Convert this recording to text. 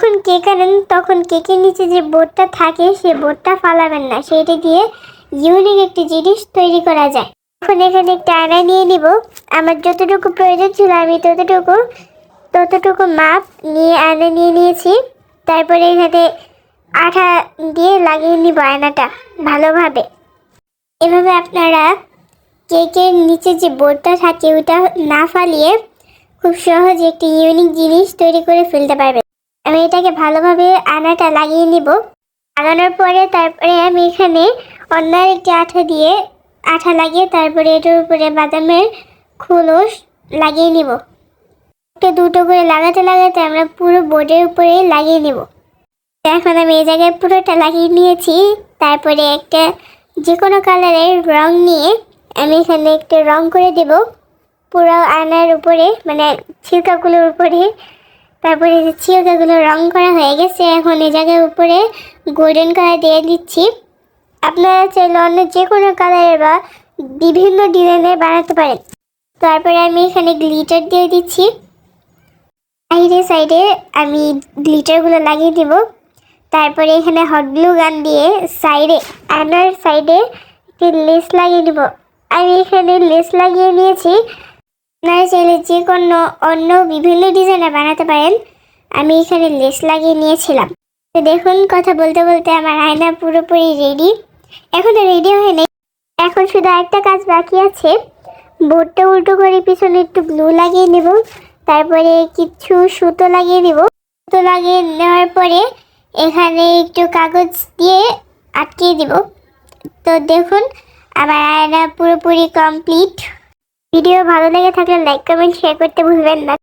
যখন কেক আনেন তখন কেকের নিচে যে বোর্ডটা থাকে সেই বোর্ডটা ফালাবেন না, সেইটা দিয়ে ইউনিক একটি জিনিস তৈরি করা যায়। এখন এখানে একটা আয়না নিয়ে নিব। আমার যতটুকু প্রয়োজন ছিল আমি ততটুকু মাপ নিয়ে আয়না নিয়ে নিয়েছি। তারপরে এখানে আঠা দিয়ে লাগিয়ে নিব আয়নাটা ভালোভাবে। এভাবে আপনারা কেকের নিচে যে বোর্ডটা থাকে ওটা না ফালিয়ে খুব সহজে একটি ইউনিক জিনিস তৈরি করে ফেলতে পারবেন। আমি এটাকে ভালোভাবে আয়নাটা লাগিয়ে নিব। লাগানোর পরে তারপরে আমি এখানে অন্য একটি আঠা লাগিয়ে তারপরে এটার উপরে বাদামের খোলস লাগিয়ে নিব। একটা দুটো করে লাগাতে লাগাতে আমরা পুরো বোর্ডের উপরে লাগিয়ে নিব। এখন আমি এই জায়গায় পুরোটা লাগিয়ে নিয়েছি। তারপরে একটা যে কোনো কালারের রং নিয়ে আমি এখানে একটা রং করে দেব পুরো আয়নার উপরে, মানে ছিলকাগুলোর উপরে। তারপরে যে ছিলকাগুলো রং করা হয়ে গেছে, এখন এই জায়গার উপরে গোল্ডেন কালার দিয়ে দিচ্ছি। আপনারা চাইলে অন্য যে কোনো কালারের বা বিভিন্ন ডিজাইনের বানাতে পারেন। তারপরে আমি এখানে গ্লিটার দিয়ে দিচ্ছি। সাইডে আমি গ্লিটারগুলো লাগিয়ে দিব। তারপরে এখানে হট গ্লু গান দিয়ে আয়নার সাইডে একটি লেস লাগিয়ে দিব। আমি এখানে লেস লাগিয়ে নিয়েছি। আপনারা চাইলে যে কোনো অন্য বিভিন্ন ডিজাইনের বানাতে পারেন। আমি এখানে লেস লাগিয়ে নিয়েছিলাম। তো দেখুন, কথা বলতে বলতে আমার আয়না পুরোপুরি রেডি। এখনও রেডি হয়নি, এখন শুধু একটা কাজ বাকি আছে। বোর্ডটা উল্টো করে পিছনে একটু গ্লু লাগিয়ে নেব। তারপরে কিছু সুতো লাগিয়ে দিব। সুতো লাগিয়ে নেওয়ার পরে এখানে একটু কাগজ দিয়ে আটকিয়ে দিব। তো দেখুন, আমার আয়না পুরোপুরি কমপ্লিট। ভিডিও ভালো লেগে থাকলে লাইক কমেন্ট শেয়ার করতে ভুলবেন না।